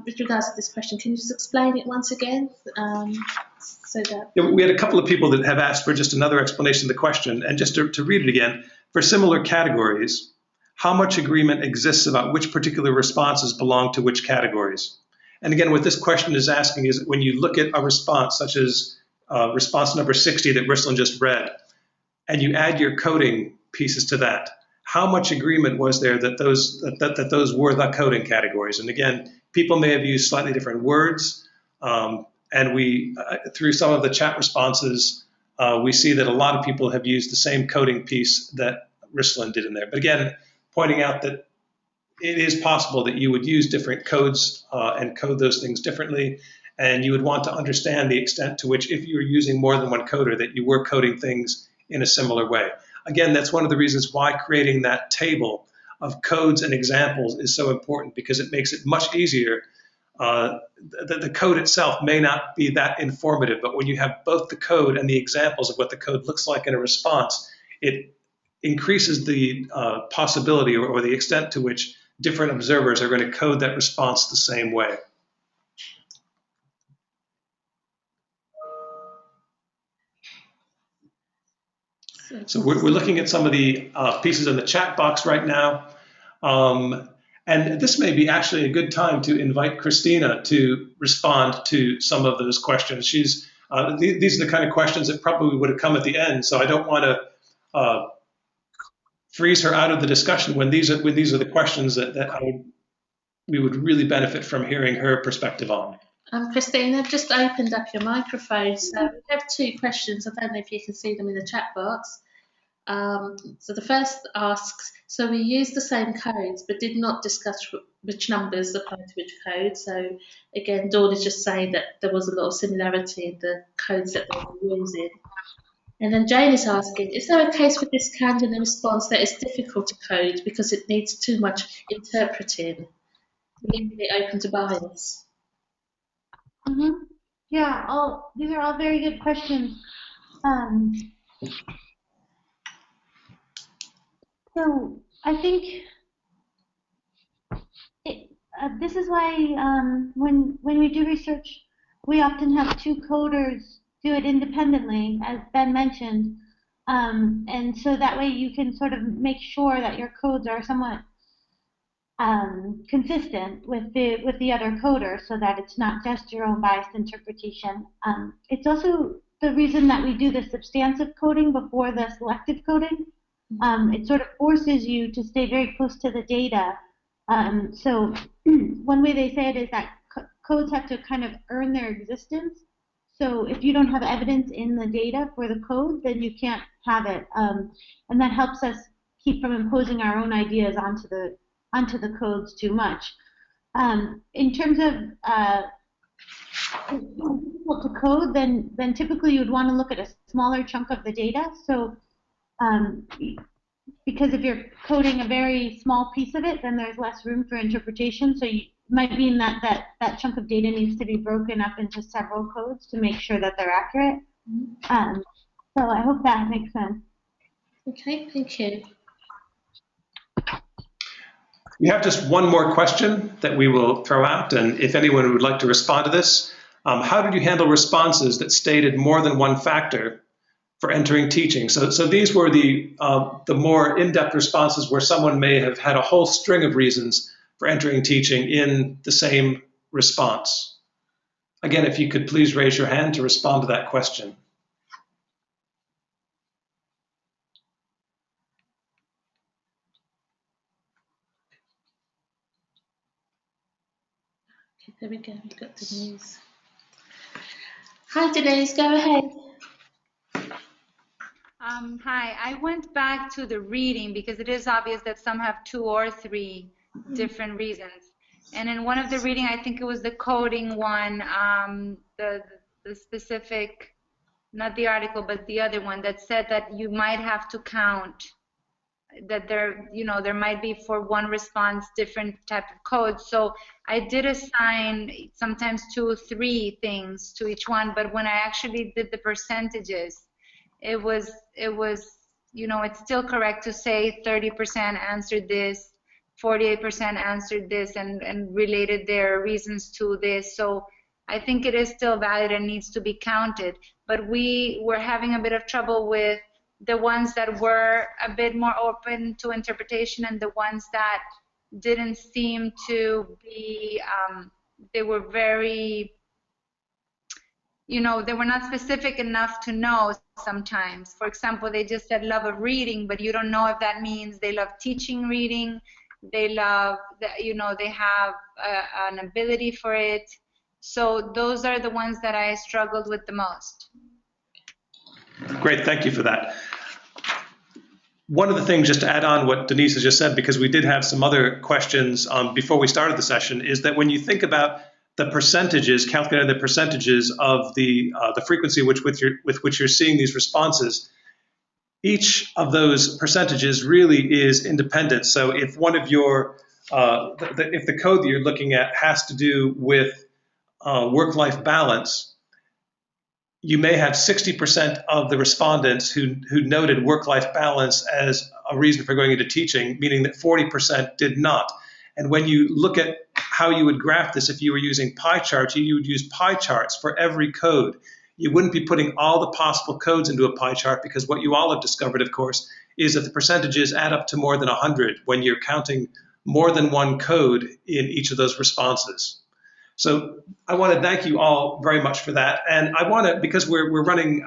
with regards to this question, can you just explain it once again? Yeah, we had a couple of people that have asked for just another explanation of the question, and just to read it again, for similar categories, how much agreement exists about which particular responses belong to which categories? And again, what this question is asking is when you look at a response such as response number 60 that Ruslan just read, and you add your coding pieces to that, how much agreement was there that those were the coding categories? And again, people may have used slightly different words, and we, through some of the chat responses, we see that a lot of people have used the same coding piece that Ruslan did in there. But again, pointing out that it is possible that you would use different codes and code those things differently, and you would want to understand the extent to which, if you were using more than one coder, that you were coding things in a similar way. Again, that's one of the reasons why creating that table of codes and examples is so important, because it makes it much easier. The code itself may not be that informative, but when you have both the code and the examples of what the code looks like in a response, it increases the possibility or the extent to which different observers are going to code that response the same way. So we're looking at some of the pieces in the chat box right now. And this may be actually a good time to invite Christina to respond to some of those questions. These are the kind of questions that probably would have come at the end, so I don't want to freeze her out of the discussion when these are the questions that we would really benefit from hearing her perspective on. Christina, I've just opened up your microphone, so we have two questions. I don't know if you can see them in the chat box. So the first asks, so we used the same codes but did not discuss which numbers apply to which code. So again, Dawn is just saying that there was a lot of similarity in the codes that they were using. And then Jane is asking, is there a case with this candidate response that is difficult to code because it needs too much interpreting, leaving it open to bias? Yeah, these are all very good questions. So I think this is why when we do research, we often have two coders do it independently, as Ben mentioned, and so that way you can sort of make sure that your codes are somewhat consistent with the other coder, so that it's not just your own biased interpretation. It's also the reason that we do the substantive coding before the selective coding. It sort of forces you to stay very close to the data. So one way they say it is that codes have to kind of earn their existence. So if you don't have evidence in the data for the code, then you can't have it. And that helps us keep from imposing our own ideas onto the codes too much. In terms of difficult to code, then typically you would want to look at a smaller chunk of the data. So because if you're coding a very small piece of it, then there's less room for interpretation. So you might mean that chunk of data needs to be broken up into several codes to make sure that they're accurate. So I hope that makes sense. Okay, thank you. We have just one more question that we will throw out, and if anyone would like to respond to this, how did you handle responses that stated more than one factor for entering teaching? So these were the more in-depth responses where someone may have had a whole string of reasons for entering teaching in the same response. Again, if you could please raise your hand to respond to that question. Okay, there we go, we've got Denise. Hi Denise, go ahead. Hi, I went back to the reading because it is obvious that some have 2 or 3 different reasons. And in one of the reading, I think it was the coding one, the specific, not the article, but the other one that said that you might have to count, that there, there might be for one response different type of codes. So I did assign sometimes 2 or 3 things to each one, but when I actually did the percentages, it was it's still correct to say 30% answered this, 48% answered this, and related their reasons to this. So I think it is still valid and needs to be counted. But we were having a bit of trouble with the ones that were a bit more open to interpretation and the ones that didn't seem to be, they were very, they were not specific enough to know sometimes. For example, they just said love of reading, but you don't know if that means they love teaching reading, they love, they have an ability for it. So those are the ones that I struggled with the most. Great, thank you for that. One of the things, just to add on what Denise has just said, because we did have some other questions before we started the session, is that when you think about the percentages, calculating the percentages of the frequency with which you're seeing these responses, each of those percentages really is independent. So if one of your, if the code that you're looking at has to do with work-life balance, you may have 60% of the respondents who noted work-life balance as a reason for going into teaching, meaning that 40% did not. And when you look at how you would graph this, if you were using pie charts, you would use pie charts for every code. You wouldn't be putting all the possible codes into a pie chart, because what you all have discovered, of course, is that the percentages add up to more than 100 when you're counting more than one code in each of those responses. So I want to thank you all very much for that. And I want to, because we're running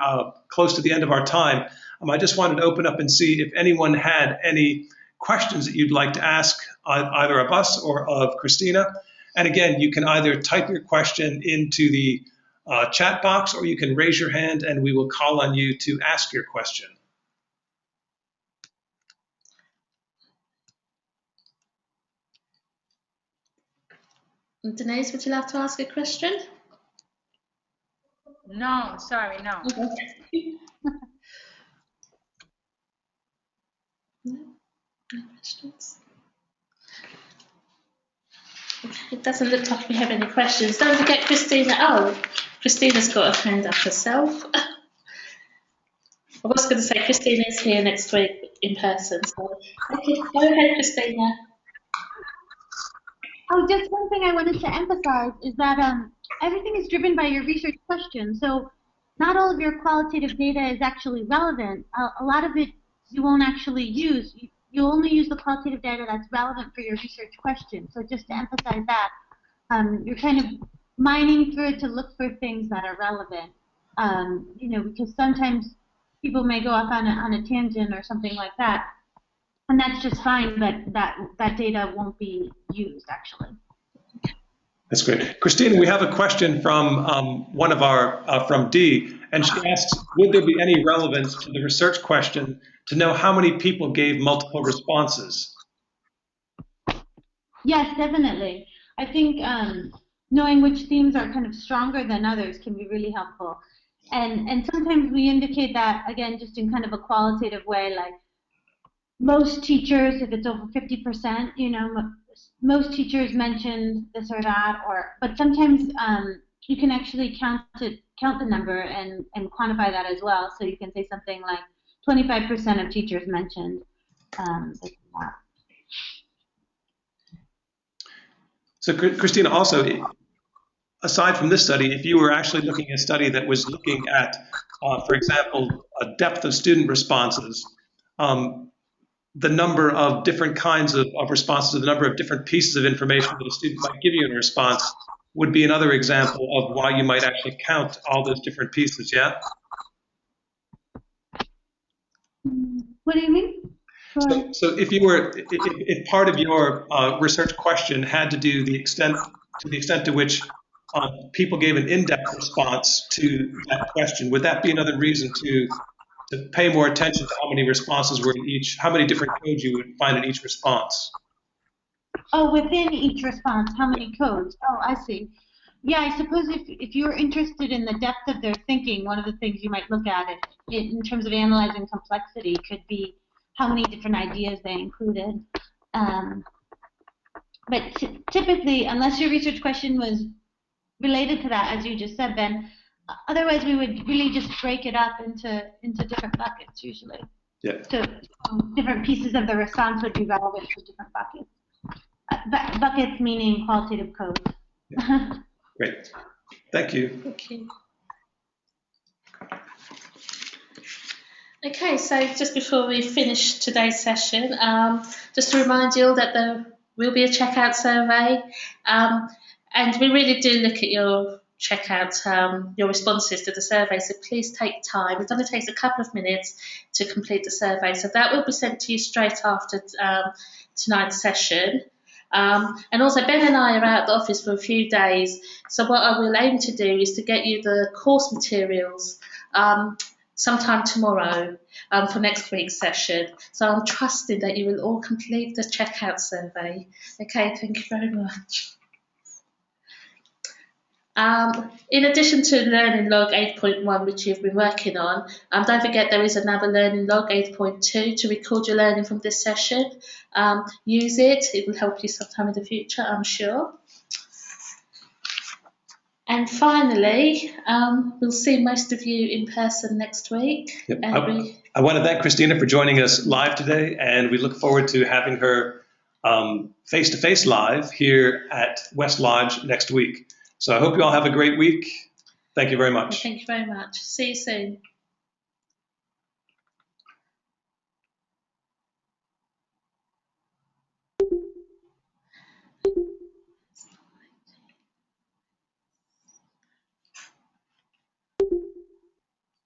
close to the end of our time, I just wanted to open up and see if anyone had any questions that you'd like to ask either of us or of Christina. And again, you can either type your question into the chat box, or you can raise your hand and we will call on you to ask your question. Denise, would you like to ask a question? No, sorry, no. Okay. No questions. Okay, it doesn't look like we have any questions. Don't forget Christina. Oh, Christina's got her hand up herself. I was going to say Christina is here next week in person, so okay, go ahead, Christina. Oh, just one thing I wanted to emphasize is that everything is driven by your research question. So not all of your qualitative data is actually relevant. A lot of it you won't actually use. You only use the qualitative data that's relevant for your research question. So just to emphasize that, you're kind of mining through it to look for things that are relevant. You know, because sometimes people may go off on a tangent or something like that, and that's just fine, but that data won't be used actually. That's great. Christina, we have a question from one of our, from Dee, and she asks, would there be any relevance to the research question to know how many people gave multiple responses? Yes, definitely. I think knowing which themes are kind of stronger than others can be really helpful. And sometimes we indicate that, again, just in kind of a qualitative way, like most teachers, if it's over 50%, you know, most teachers mentioned this or that, but sometimes you can actually count the number and quantify that as well. So you can say something like 25% of teachers mentioned this and that. So Christina, also, aside from this study, if you were actually looking at a study that was looking at, for example, a depth of student responses, the number of different kinds of responses, the number of different pieces of information that a student might give you in response would be another example of why you might actually count all those different pieces, yeah? What do you mean? So if you were, if part of your research question had to do the extent to which people gave an in-depth response to that question, would that be another reason to pay more attention to how many responses were in each, how many different codes you would find in each response? Oh, within each response, how many codes? Oh, I see. Yeah, I suppose if you're interested in the depth of their thinking, one of the things you might look at in terms of analyzing complexity could be how many different ideas they included. But typically, unless your research question was related to that, as you just said, Ben, otherwise we would really just break it up into different buckets usually. Yeah. So different pieces of the response would be relevant to different buckets. Buckets meaning qualitative codes. Yeah. Great. Thank you. Thank you. Okay, so just before we finish today's session, just to remind you all that there will be a checkout survey, and we really do look at your checkout, your responses to the survey, so please take time. It only takes a couple of minutes to complete the survey, so that will be sent to you straight after tonight's session. And also Ben and I are out of the office for a few days, so what I will aim to do is to get you the course materials sometime tomorrow for next week's session. So I'm trusting that you will all complete the checkout survey. Okay, thank you very much. In addition to Learning Log 8.1, which you've been working on, don't forget there is another Learning Log 8.2 to record your learning from this session. Use it, it will help you sometime in the future, I'm sure. And finally, we'll see most of you in person next week. Yep. I want to thank Christina for joining us live today, and we look forward to having her face-to-face live here at West Lodge next week. So I hope you all have a great week. Thank you very much. Thank you very much. See you soon.